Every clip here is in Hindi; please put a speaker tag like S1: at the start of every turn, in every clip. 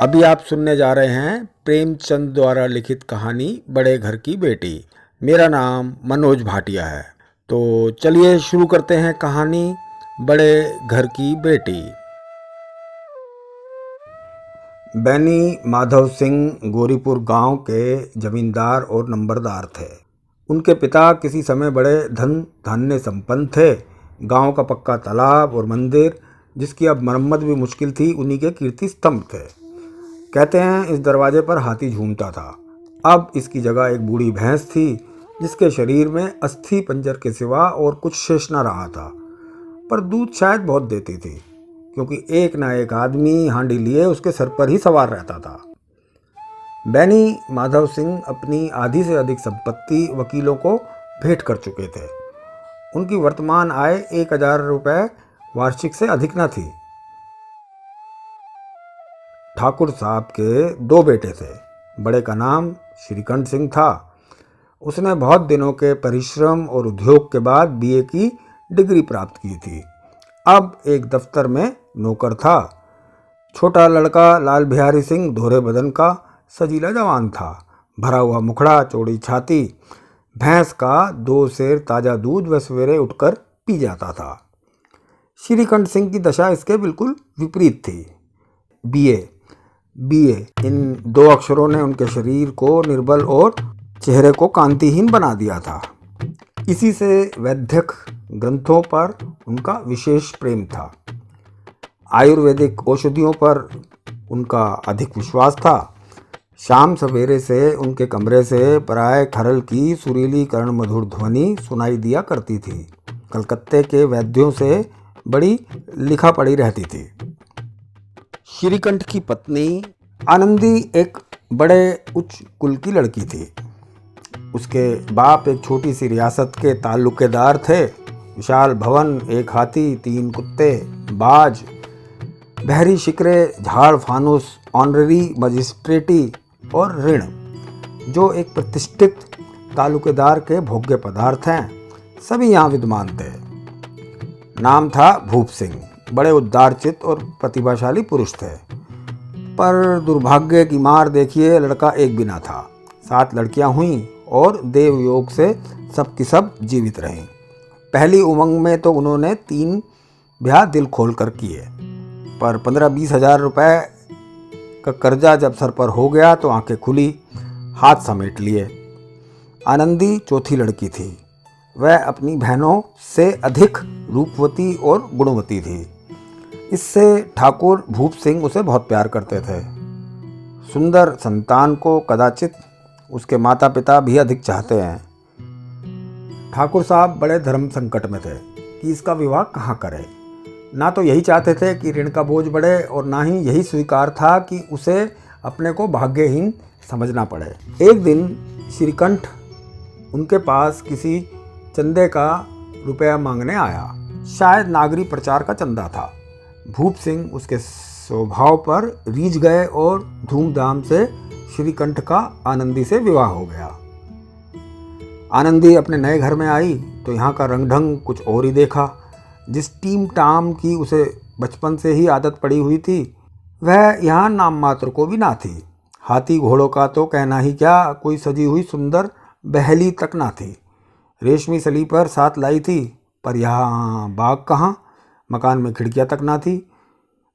S1: अभी आप सुनने जा रहे हैं प्रेमचंद द्वारा लिखित कहानी बड़े घर की बेटी। मेरा नाम मनोज भाटिया है। तो चलिए शुरू करते हैं कहानी बड़े घर की बेटी। बैनी माधव सिंह गोरीपुर गांव के जमींदार और नंबरदार थे। उनके पिता किसी समय बड़े धन धान्य संपन्न थे। गांव का पक्का तालाब और मंदिर, जिसकी अब मरम्मत भी मुश्किल थी, उन्हीं के कीर्ति स्तंभ थे। कहते हैं इस दरवाजे पर हाथी झूमता था। अब इसकी जगह एक बूढ़ी भैंस थी, जिसके शरीर में अस्थि पंजर के सिवा और कुछ शेष न रहा था, पर दूध शायद बहुत देती थी, क्योंकि एक ना एक आदमी हांडी लिए उसके सर पर ही सवार रहता था। बैनी माधव सिंह अपनी आधी से अधिक संपत्ति वकीलों को भेंट कर चुके थे। उनकी वर्तमान आय 1000 रुपये वार्षिक से अधिक न थी। ठाकुर साहब के 2 बेटे थे। बड़े का नाम श्रीकंठ सिंह था। उसने बहुत दिनों के परिश्रम और उद्योग के बाद बीए की डिग्री प्राप्त की थी। अब एक दफ्तर में नौकर था। छोटा लड़का लाल बिहारी सिंह धोरे बदन का सजीला जवान था। भरा हुआ मुखड़ा, चौड़ी छाती, भैंस का 2 सेर ताज़ा दूध वह सवेरे उठकर पी जाता था। श्रीकंठ सिंह की दशा इसके बिल्कुल विपरीत थी। बीए इन 2 अक्षरों ने उनके शरीर को निर्बल और चेहरे को कांतिहीन बना दिया था। इसी से वैद्यक ग्रंथों पर उनका विशेष प्रेम था। आयुर्वेदिक औषधियों पर उनका अधिक विश्वास था। शाम सवेरे से उनके कमरे से पराए खरल की सुरीली कर्ण मधुर ध्वनि सुनाई दिया करती थी। कलकत्ते के वैद्यों से बड़ी लिखा पड़ी रहती थी। श्रीकंठ की पत्नी आनंदी एक बड़े उच्च कुल की लड़की थी। उसके बाप एक छोटी सी रियासत के ताल्लुकेदार थे। विशाल भवन, 1 हाथी, 3 कुत्ते, बाज, बहरी शिकरे, झाड़ फानुस, ऑनररी मजिस्ट्रेटी और ऋण, जो एक प्रतिष्ठित ताल्लुकेदार के भोग्य पदार्थ हैं, सभी यहाँ विद्यमान थे। नाम था भूप सिंह। बड़े उदारचित और प्रतिभाशाली पुरुष थे, पर दुर्भाग्य की मार देखिए, लड़का एक भी ना था। 7 लड़कियां हुईं और देव योग से सब की सब जीवित रहीं। पहली उमंग में तो उन्होंने 3 ब्याह दिल खोल कर किए, पर 15-20 हजार रुपये का कर्जा जब सर पर हो गया तो आंखें खुली, हाथ समेट लिए। आनंदी चौथी लड़की थी। वह अपनी बहनों से अधिक रूपवती और गुणवती थी। इससे ठाकुर भूप सिंह उसे बहुत प्यार करते थे। सुंदर संतान को कदाचित उसके माता पिता भी अधिक चाहते हैं। ठाकुर साहब बड़े धर्म संकट में थे कि इसका विवाह कहाँ करें। ना तो यही चाहते थे कि ऋण का बोझ बढ़े, और ना ही यही स्वीकार था कि उसे अपने को भाग्यहीन समझना पड़े। एक दिन श्रीकंठ उनके पास किसी चंदे का रुपया मांगने आया। शायद नागरी प्रचार का चंदा था। भूप सिंह उसके स्वभाव पर रीझ गए और धूमधाम से श्रीकंठ का आनंदी से विवाह हो गया। आनंदी अपने नए घर में आई तो यहाँ का रंग ढंग कुछ और ही देखा। जिस टीम टाम की उसे बचपन से ही आदत पड़ी हुई थी, वह यहाँ नाम मात्र को भी ना थी। हाथी घोड़ों का तो कहना ही क्या, कोई सजी हुई सुंदर बहली तक ना थी। रेशमी सलीपर साथ लाई थी, पर यहाँ बाग कहाँ। मकान में खिड़कियाँ तक ना थी,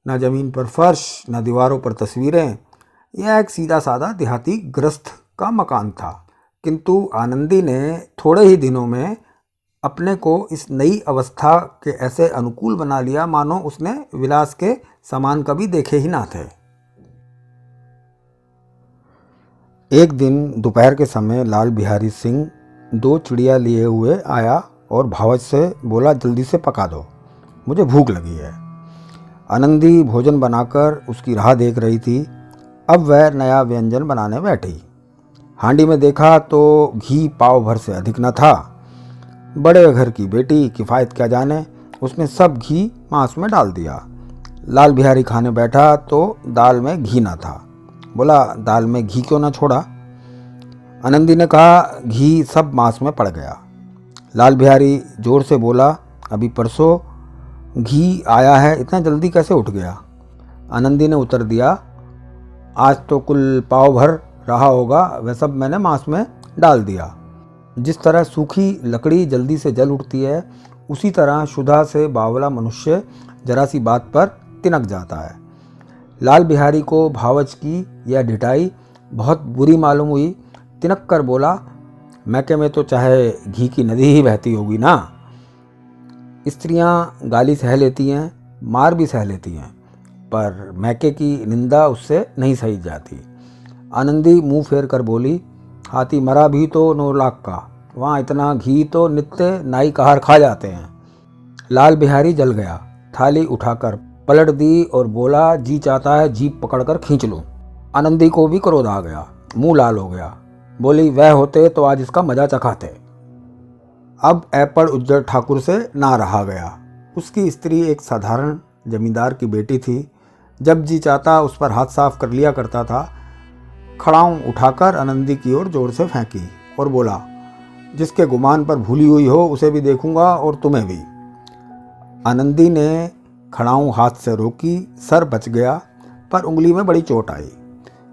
S1: ना ज़मीन पर फर्श, ना दीवारों पर तस्वीरें। यह एक सीधा साधा देहाती गृहस्थ का मकान था। किंतु आनंदी ने थोड़े ही दिनों में अपने को इस नई अवस्था के ऐसे अनुकूल बना लिया मानो उसने विलास के सामान कभी देखे ही ना थे। एक दिन दोपहर के समय लाल बिहारी सिंह 2 चिड़िया लिए हुए आया और भावच से बोला, जल्दी से पका दो, मुझे भूख लगी है। आनंदी भोजन बनाकर उसकी राह देख रही थी। अब वह नया व्यंजन बनाने बैठी। हांडी में देखा तो घी पाव भर से अधिक न था। बड़े घर की बेटी किफ़ायत क्या जाने, उसने सब घी मांस में डाल दिया। लाल बिहारी खाने बैठा तो दाल में घी ना था। बोला, दाल में घी क्यों ना छोड़ा? आनंदी ने कहा, घी सब मांस में पड़ गया। लाल बिहारी जोर से बोला, अभी परसों घी आया है, इतना जल्दी कैसे उठ गया? आनंदी ने उत्तर दिया, आज तो कुल पाव भर रहा होगा, वह सब मैंने मांस में डाल दिया। जिस तरह सूखी लकड़ी जल्दी से जल उठती है, उसी तरह क्षुधा से बावला मनुष्य जरा सी बात पर तिनक जाता है। लाल बिहारी को भावच की यह ढिठाई बहुत बुरी मालूम हुई। तिनक कर बोला, मैके में तो चाहे घी की नदी ही बहती होगी ना। स्त्रियां गाली सह लेती हैं, मार भी सह लेती हैं, पर मैके की निंदा उससे नहीं सही जाती। आनंदी मुंह फेर कर बोली, हाथी मरा भी तो 9 लाख का, वहाँ इतना घी तो नित्य नाई कहार खा जाते हैं। लाल बिहारी जल गया, थाली उठाकर पलट दी और बोला, जी चाहता है जीप पकड़कर खींच लूं। आनंदी को भी क्रोध आ गया, मुंह लाल हो गया। बोली, वह होते तो आज इसका मजा चखाते। अब ऐपड़ उज्जर ठाकुर से ना रहा गया। उसकी स्त्री एक साधारण जमींदार की बेटी थी। जब जी चाहता उस पर हाथ साफ कर लिया करता था। खड़ाऊं उठाकर आनंदी की ओर जोर से फेंकी और बोला, जिसके गुमान पर भूली हुई हो उसे भी देखूंगा और तुम्हें भी। आनंदी ने खड़ाऊं हाथ से रोकी, सर बच गया, पर उंगली में बड़ी चोट आई।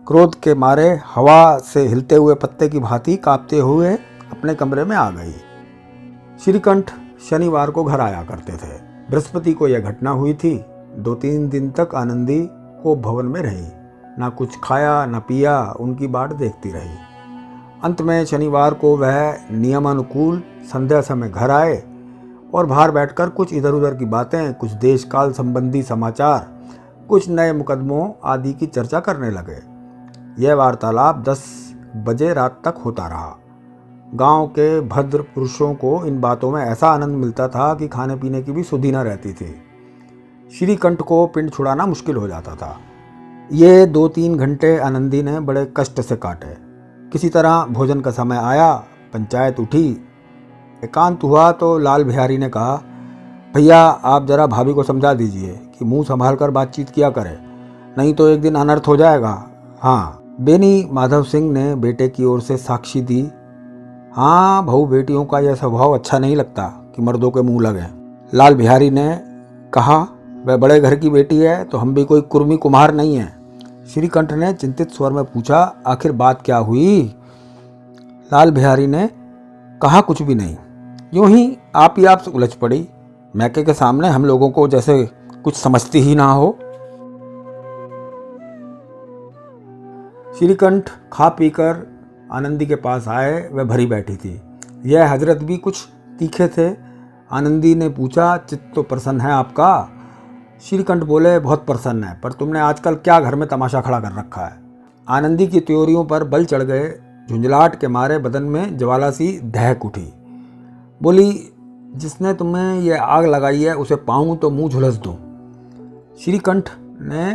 S1: क्रोध के मारे हवा से हिलते हुए पत्ते की भांति कांपते हुए अपने कमरे में आ गई। श्रीकंठ शनिवार को घर आया करते थे। बृहस्पति को यह घटना हुई थी। 2-3 दिन तक आनंदी को भवन में रही, ना कुछ खाया न पिया, उनकी बाट देखती रही। अंत में शनिवार को वह नियमानुकूल संध्या समय घर आए और बाहर बैठकर कुछ इधर उधर की बातें, कुछ देश काल संबंधी समाचार, कुछ नए मुकदमों आदि की चर्चा करने लगे। यह वार्तालाप 10 बजे रात तक होता रहा। गांव के भद्र पुरुषों को इन बातों में ऐसा आनंद मिलता था कि खाने पीने की भी सुधि न रहती थी। श्रीकंठ को पिंड छुड़ाना मुश्किल हो जाता था। ये 2-3 घंटे आनंदी ने बड़े कष्ट से काटे। किसी तरह भोजन का समय आया, पंचायत उठी। एकांत हुआ तो लाल बिहारी ने कहा, भैया आप जरा भाभी को समझा दीजिए कि मुंह संभाल कर बातचीत किया करे, नहीं तो एक दिन अनर्थ हो जाएगा। हाँ। बेनी माधव सिंह ने बेटे की ओर से साक्षी दी। हाँ बहू बेटियों का यह स्वभाव अच्छा नहीं लगता कि मर्दों के मुंह लगे। लाल बिहारी ने कहा, वह बड़े घर की बेटी है तो हम भी कोई कुर्मी कुम्हार नहीं है। श्रीकंठ ने चिंतित स्वर में पूछा, आखिर बात क्या हुई? लाल बिहारी ने कहा, कुछ भी नहीं, यूं ही आप से उलझ पड़ी। मैके के सामने हम लोगों को जैसे कुछ समझती ही ना हो। श्रीकंठ खा पीकर आनंदी के पास आए। वह भरी बैठी थी। यह हजरत भी कुछ तीखे थे। आनंदी ने पूछा, चित्त तो प्रसन्न है आपका? श्रीकंठ बोले, बहुत प्रसन्न है, पर तुमने आजकल क्या घर में तमाशा खड़ा कर रखा है? आनंदी की त्योरियों पर बल चढ़ गए। झुंझलाहट के मारे बदन में ज्वाला सी दहक उठी। बोली, जिसने तुम्हें यह आग लगाई है उसे पाऊं तो मुंह झुलस दूं। श्रीकंठ ने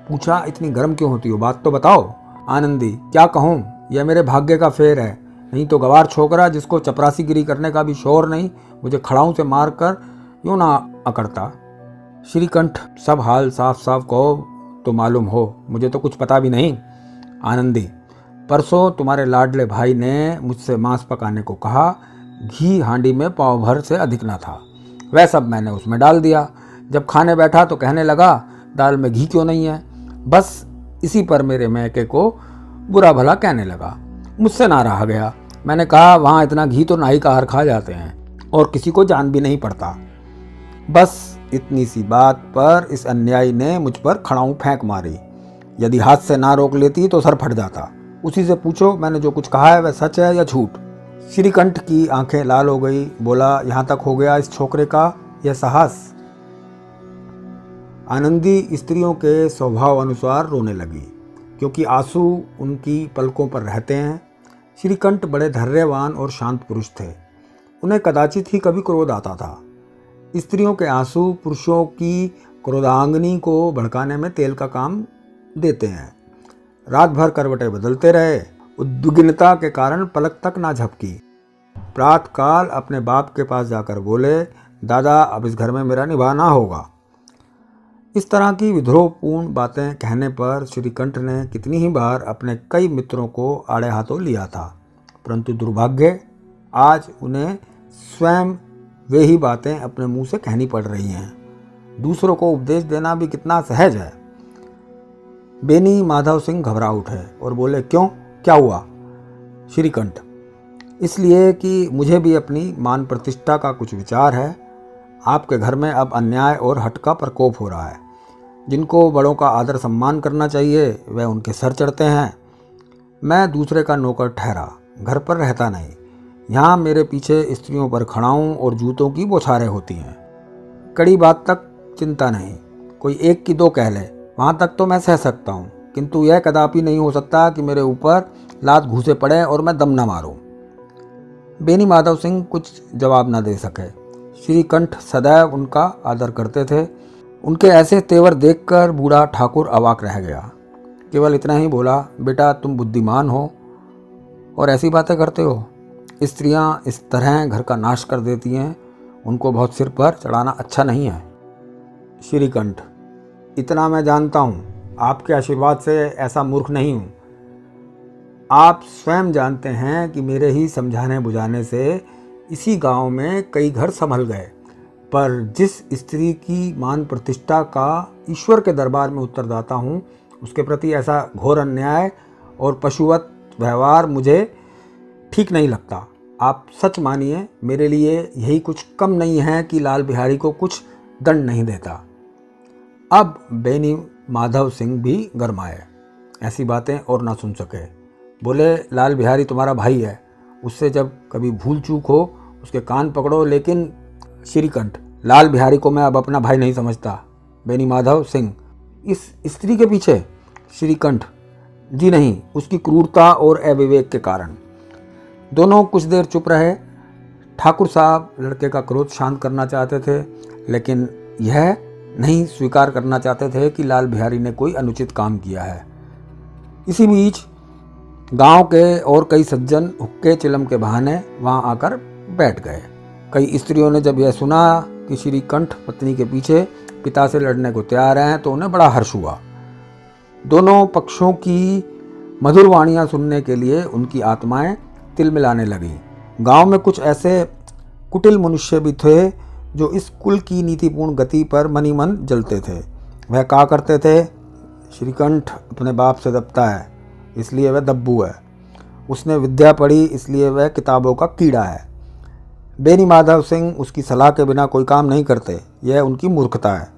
S1: पूछा, इतनी गर्म क्यों होती हो, बात तो बताओ। आनंदी, क्या कहूँ, यह मेरे भाग्य का फेर है, नहीं तो गवार छोकरा जिसको चपरासीगिरी करने का भी शौर नहीं, मुझे खड़ाऊं से मार कर यूं ना अकड़ता। श्रीकंठ, सब हाल साफ साफ कहो तो मालूम हो, मुझे तो कुछ पता भी नहीं। आनंदी, परसों तुम्हारे लाडले भाई ने मुझसे मांस पकाने को कहा। घी हांडी में पाव भर से अधिक ना था, वह सब मैंने उसमें डाल दिया। जब खाने बैठा तो कहने लगा, दाल में घी क्यों नहीं है? बस इसी पर मेरे मैके को बुरा भला कहने लगा। मुझसे ना रहा गया। मैंने कहा, वहाँ इतना घी तो नाई का हर खा जाते हैं और किसी को जान भी नहीं पड़ता। बस इतनी सी बात पर इस अन्यायी ने मुझ पर खड़ाऊं फेंक मारी। यदि हाथ से ना रोक लेती तो सर फट जाता। उसी से पूछो मैंने जो कुछ कहा है वह सच है या झूठ। श्रीकंठ की आंखें लाल हो गई। बोला, यहाँ तक हो गया इस छोकरे का यह साहस। आनंदी स्त्रियों के स्वभाव अनुसार रोने लगी, क्योंकि आंसू उनकी पलकों पर रहते हैं। श्रीकंठ बड़े धैर्यवान और शांत पुरुष थे। उन्हें कदाचित ही कभी क्रोध आता था। स्त्रियों के आंसू पुरुषों की क्रोधांगनी को भड़काने में तेल का काम देते हैं। रात भर करवटें बदलते रहे। उद्विग्नता के कारण पलक तक ना झपकी। प्रातःकाल अपने बाप के पास जाकर बोले, दादा अब इस घर में मेरा निभाना होगा। इस तरह की विद्रोहपूर्ण बातें कहने पर श्रीकंठ ने कितनी ही बार अपने कई मित्रों को आड़े हाथों लिया था, परंतु दुर्भाग्य आज उन्हें स्वयं वे ही बातें अपने मुंह से कहनी पड़ रही हैं। दूसरों को उपदेश देना भी कितना सहज है। बेनी माधव सिंह घबरा उठे और बोले, क्यों, क्या हुआ? श्रीकंठ, इसलिए कि मुझे भी अपनी मान प्रतिष्ठा का कुछ विचार है। आपके घर में अब अन्याय और हठ का प्रकोप हो रहा है। जिनको बड़ों का आदर सम्मान करना चाहिए वह उनके सर चढ़ते हैं। मैं दूसरे का नौकर ठहरा, घर पर रहता नहीं। यहाँ मेरे पीछे स्त्रियों पर खड़ाऊँ और जूतों की बौछारें होती हैं। कड़ी बात तक चिंता नहीं, कोई एक की दो कह ले, वहाँ तक तो मैं सह सकता हूँ, किंतु यह कदापि नहीं हो सकता कि मेरे ऊपर लात घूसे पड़े और मैं दम न मारूं। बेनी माधव सिंह कुछ जवाब न दे सके। श्रीकंठ सदैव उनका आदर करते थे। उनके ऐसे तेवर देखकर बूढ़ा ठाकुर अवाक रह गया। केवल इतना ही बोला, बेटा तुम बुद्धिमान हो और ऐसी बातें करते हो। स्त्रियां इस तरह घर का नाश कर देती हैं, उनको बहुत सिर पर चढ़ाना अच्छा नहीं है। श्रीकंठ, इतना मैं जानता हूँ, आपके आशीर्वाद से ऐसा मूर्ख नहीं हूँ। आप स्वयं जानते हैं कि मेरे ही समझाने बुझाने से इसी गांव में कई घर संभल गए, पर जिस स्त्री की मान प्रतिष्ठा का ईश्वर के दरबार में उत्तरदाता हूँ, उसके प्रति ऐसा घोर अन्याय और पशुवत व्यवहार मुझे ठीक नहीं लगता। आप सच मानिए, मेरे लिए यही कुछ कम नहीं है कि लाल बिहारी को कुछ दंड नहीं देता। अब बेनी माधव सिंह भी गरमाए, ऐसी बातें और ना सुन सके। बोले, लाल बिहारी तुम्हारा भाई है, उससे जब कभी भूल चूक हो उसके कान पकड़ो। लेकिन श्रीकंठ, लाल बिहारी को मैं अब अपना भाई नहीं समझता। बेनी माधव सिंह, इस स्त्री के पीछे? श्रीकंठ, जी नहीं, उसकी क्रूरता और अविवेक के कारण। दोनों कुछ देर चुप रहे। ठाकुर साहब लड़के का क्रोध शांत करना चाहते थे, लेकिन यह नहीं स्वीकार करना चाहते थे कि लाल बिहारी ने कोई अनुचित काम किया है। इसी बीच गांव के और कई सज्जन हुक्के चिलम के बहाने वहां आकर बैठ गए। कई स्त्रियों ने जब यह सुना कि श्रीकंठ पत्नी के पीछे पिता से लड़ने को तैयार हैं तो उन्हें बड़ा हर्ष हुआ। दोनों पक्षों की मधुर वाणियां सुनने के लिए उनकी आत्माएं तिलमिलाने लगी। गांव में कुछ ऐसे कुटिल मनुष्य भी थे जो इस कुल की नीतिपूर्ण गति पर मनी मन जलते थे। वह कहा करते थे, श्रीकंठ अपने बाप से दबता है इसलिए वह दब्बू है, उसने विद्या पढ़ी इसलिए वह किताबों का कीड़ा है। बेनी माधव सिंह उसकी सलाह के बिना कोई काम नहीं करते, यह उनकी मूर्खता है।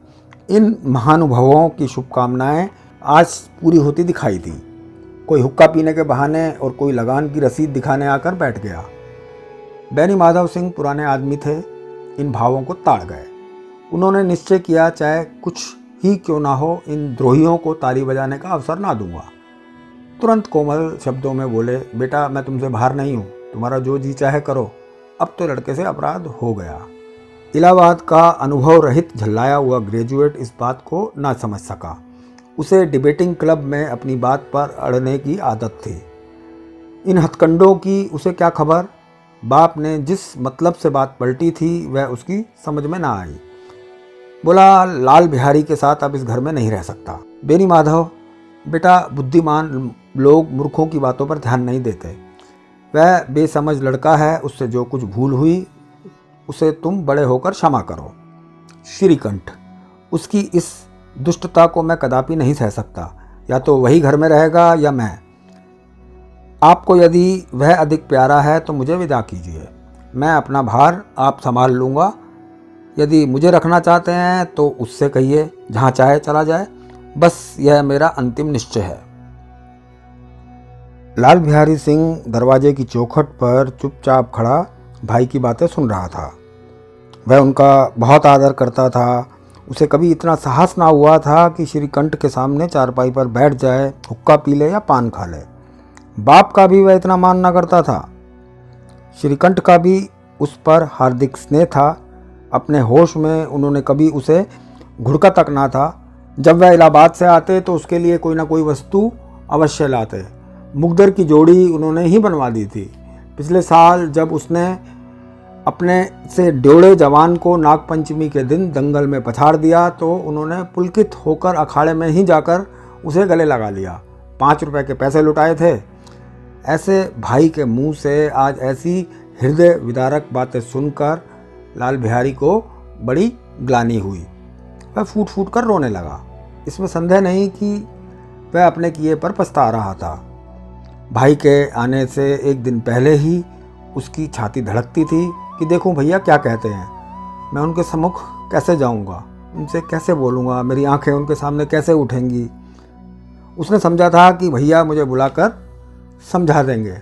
S1: इन महानुभावों की शुभकामनाएं आज पूरी होती दिखाई दी। कोई हुक्का पीने के बहाने और कोई लगान की रसीद दिखाने आकर बैठ गया। बेनी माधव सिंह पुराने आदमी थे, इन भावों को ताड़ गए। उन्होंने निश्चय किया, चाहे कुछ ही क्यों ना हो, इन द्रोहियों को ताली बजाने का अवसर ना दूंगा। तुरंत कोमल शब्दों में बोले, बेटा मैं तुमसे बाहर नहीं हूँ, तुम्हारा जो जी चाहे करो। अब तो लड़के से अपराध हो गया। इलाहाबाद का अनुभव रहित झल्लाया हुआ ग्रेजुएट इस बात को ना समझ सका। उसे डिबेटिंग क्लब में अपनी बात पर अड़ने की आदत थी। इन हथकंडों की उसे क्या खबर। बाप ने जिस मतलब से बात पलटी थी वह उसकी समझ में ना आई। बोला, लाल बिहारी के साथ अब इस घर में नहीं रह सकता। बेनी माधव, बेटा बुद्धिमान लोग मूर्खों की बातों पर ध्यान नहीं देते। वह बेसमझ लड़का है, उससे जो कुछ भूल हुई उसे तुम बड़े होकर क्षमा करो। श्रीकंठ, उसकी इस दुष्टता को मैं कदापि नहीं सह सकता। या तो वही घर में रहेगा या मैं। आपको यदि वह अधिक प्यारा है तो मुझे विदा कीजिए, मैं अपना भार आप संभाल लूँगा। यदि मुझे रखना चाहते हैं तो उससे कहिए, जहाँ चाहे चला जाए। बस यह मेरा अंतिम निश्चय है। लाल बिहारी सिंह दरवाजे की चौखट पर चुपचाप खड़ा भाई की बातें सुन रहा था। वह उनका बहुत आदर करता था। उसे कभी इतना साहस ना हुआ था कि श्रीकंठ के सामने चारपाई पर बैठ जाए, हुक्का पी ले या पान खा ले। बाप का भी वह इतना मान ना करता था। श्रीकंठ का भी उस पर हार्दिक स्नेह था। अपने होश में उन्होंने कभी उसे घुड़का तक ना था। जब वह इलाहाबाद से आते तो उसके लिए कोई ना कोई वस्तु अवश्य लाते। मुकद्दर की जोड़ी उन्होंने ही बनवा दी थी। पिछले साल जब उसने अपने से ड्योढ़े जवान को नागपंचमी के दिन दंगल में पछाड़ दिया तो उन्होंने पुलकित होकर अखाड़े में ही जाकर उसे गले लगा लिया। 5 रुपए के पैसे लुटाए थे। ऐसे भाई के मुंह से आज ऐसी हृदय विदारक बातें सुनकर लाल बिहारी को बड़ी ग्लानि हुई। वह फूट फूट कर रोने लगा। इसमें संदेह नहीं कि वह अपने किए पर पछता रहा था। भाई के आने से एक दिन पहले ही उसकी छाती धड़कती थी कि देखूं भैया क्या कहते हैं, मैं उनके सम्मुख कैसे जाऊंगा, उनसे कैसे बोलूंगा, मेरी आंखें उनके सामने कैसे उठेंगी। उसने समझा था कि भैया मुझे बुलाकर समझा देंगे।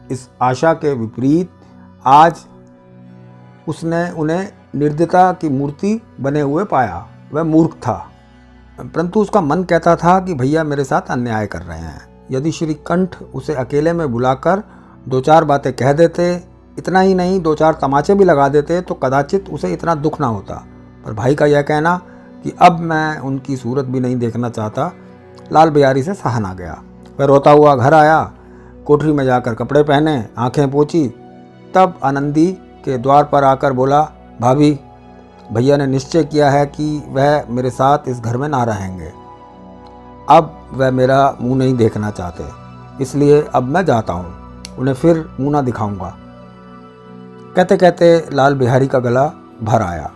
S1: इस आशा के विपरीत आज उसने उन्हें निर्दयता की मूर्ति बने हुए पाया। वह मूर्ख था, परंतु उसका मन कहता था कि भैया मेरे साथ अन्याय कर रहे हैं। यदि श्रीकंठ उसे अकेले में बुलाकर 2-4 बातें कह देते, इतना ही नहीं 2-4 तमाचे भी लगा देते, तो कदाचित उसे इतना दुख ना होता। पर भाई का यह कहना कि अब मैं उनकी सूरत भी नहीं देखना चाहता, लाल बिहारी से सहा ना गया। वह रोता हुआ घर आया, कोठरी में जाकर कपड़े पहने, आंखें पोंछी, तब आनंदी के द्वार पर आकर बोला, भाभी, भैया ने निश्चय किया है कि वह मेरे साथ इस घर में ना रहेंगे। अब वह मेरा मुंह नहीं देखना चाहते, इसलिए अब मैं जाता हूँ, उन्हें फिर मुंह ना दिखाऊंगा। कहते कहते लाल बिहारी का गला भर आया।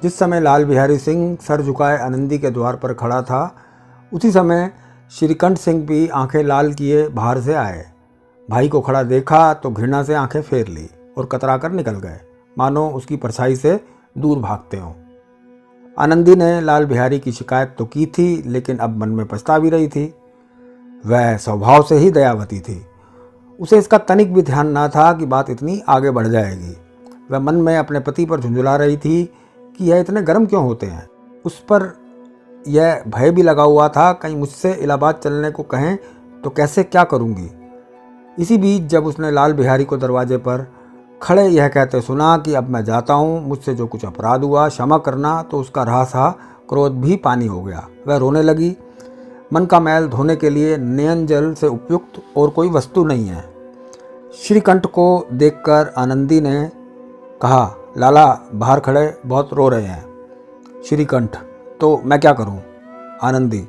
S1: जिस समय लाल बिहारी सिंह सर झुकाए आनंदी के द्वार पर खड़ा था, उसी समय श्रीकंठ सिंह भी आंखें लाल किए बाहर से आए। भाई को खड़ा देखा तो घृणा से आंखें फेर ली और कतराकर निकल गए, मानो उसकी परछाई से दूर भागते हों। आनंदी ने लाल बिहारी की शिकायत तो की थी, लेकिन अब मन में पछता भी रही थी। वह स्वभाव से ही दयावती थी, उसे इसका तनिक भी ध्यान ना था कि बात इतनी आगे बढ़ जाएगी। वह मन में अपने पति पर झुंझुला रही थी कि यह इतने गर्म क्यों होते हैं। उस पर यह भय भी लगा हुआ था, कहीं मुझसे इलाहाबाद चलने को कहें तो कैसे क्या करूंगी। इसी बीच जब उसने लाल बिहारी को दरवाजे पर खड़े यह कहते सुना कि अब मैं जाता हूँ, मुझसे जो कुछ अपराध हुआ क्षमा करना, तो उसका रहा क्रोध भी पानी हो गया। वह रोने लगी। मन का मैल धोने के लिए नयन जल से उपयुक्त और कोई वस्तु नहीं है। श्रीकंठ को देखकर आनंदी ने कहा, लाला बाहर खड़े बहुत रो रहे हैं। श्रीकंठ, तो मैं क्या करूं? आनंदी,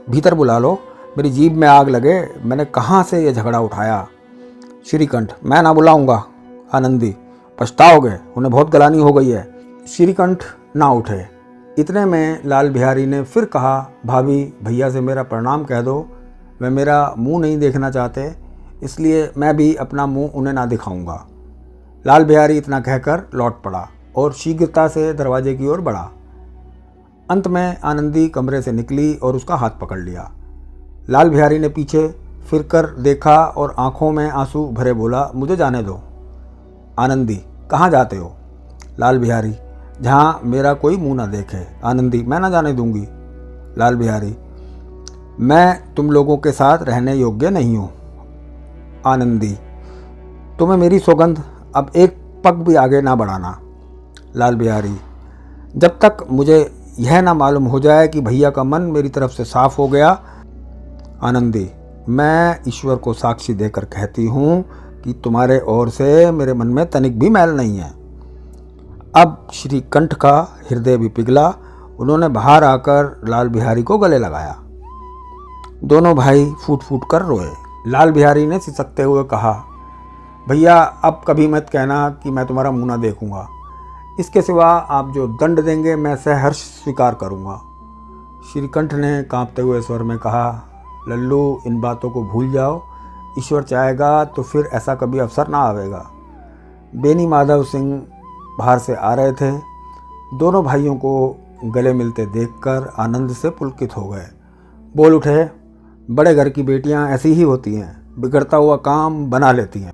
S1: भीतर बुला लो, मेरी जीभ में आग लगे, मैंने कहाँ से ये झगड़ा उठाया। श्रीकंठ, मैं ना बुलाऊंगा। आनंदी, पछताओगे, उन्हें बहुत गलानी हो गई है। श्रीकंठ ना उठे। इतने में लाल बिहारी ने फिर कहा, भाभी, भैया से मेरा प्रणाम कह दो, वे मेरा मुंह नहीं देखना चाहते, इसलिए मैं भी अपना मुंह उन्हें ना दिखाऊंगा। लाल बिहारी इतना कहकर लौट पड़ा और शीघ्रता से दरवाजे की ओर बढ़ा। अंत में आनंदी कमरे से निकली और उसका हाथ पकड़ लिया। लाल बिहारी ने पीछे फिरकर देखा और आंखों में आंसू भरे बोला, मुझे जाने दो। आनंदी, कहाँ जाते हो? लाल बिहारी, जहाँ मेरा कोई मुंह ना देखे। आनंदी, मैं ना जाने दूंगी। लाल बिहारी, मैं तुम लोगों के साथ रहने योग्य नहीं हूँ। आनंदी, तुम्हें मेरी सौगंध, अब एक पग भी आगे ना बढ़ाना। लाल बिहारी, जब तक मुझे यह ना मालूम हो जाए कि भैया का मन मेरी तरफ से साफ हो गया। आनंदी, मैं ईश्वर को साक्षी देकर कहती हूँ कि तुम्हारे ओर से मेरे मन में तनिक भी मैल नहीं है। अब श्रीकंठ का हृदय भी पिघला। उन्होंने बाहर आकर लाल बिहारी को गले लगाया। दोनों भाई फूट फूट कर रोए। लाल बिहारी ने सिसकते हुए कहा, भैया, अब कभी मत कहना कि मैं तुम्हारा मुंह ना देखूंगा। इसके सिवा आप जो दंड देंगे मैं सहर्ष स्वीकार करूंगा। श्रीकंठ ने कांपते हुए स्वर में कहा, लल्लू, इन बातों को भूल जाओ, ईश्वर चाहेगा तो फिर ऐसा कभी अवसर ना आवेगा। बेनी माधव सिंह बाहर से आ रहे थे। दोनों भाइयों को गले मिलते देखकर आनंद से पुलकित हो गए। बोल उठे, बड़े घर की बेटियां ऐसी ही होती हैं, बिगड़ता हुआ काम बना लेती हैं।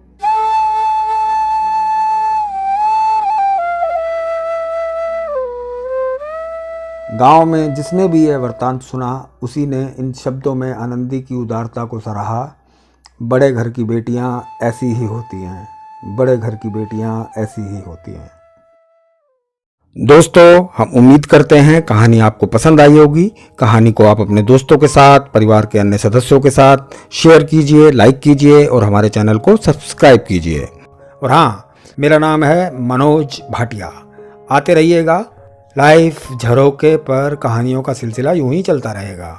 S1: गांव में जिसने भी यह वृत्तांत सुना, उसी ने इन शब्दों में आनंदी की उदारता को सराहा। बड़े घर की बेटियां ऐसी ही होती हैं, बड़े घर की बेटियां ऐसी ही होती हैं। दोस्तों, हम उम्मीद करते हैं कहानी आपको पसंद आई होगी। कहानी को आप अपने दोस्तों के साथ, परिवार के अन्य सदस्यों के साथ शेयर कीजिए, लाइक कीजिए और हमारे चैनल को सब्सक्राइब कीजिए। और हाँ, मेरा नाम है मनोज भाटिया। आते रहिएगा। लाइफ झरोके पर कहानियों का सिलसिला यूं ही चलता रहेगा।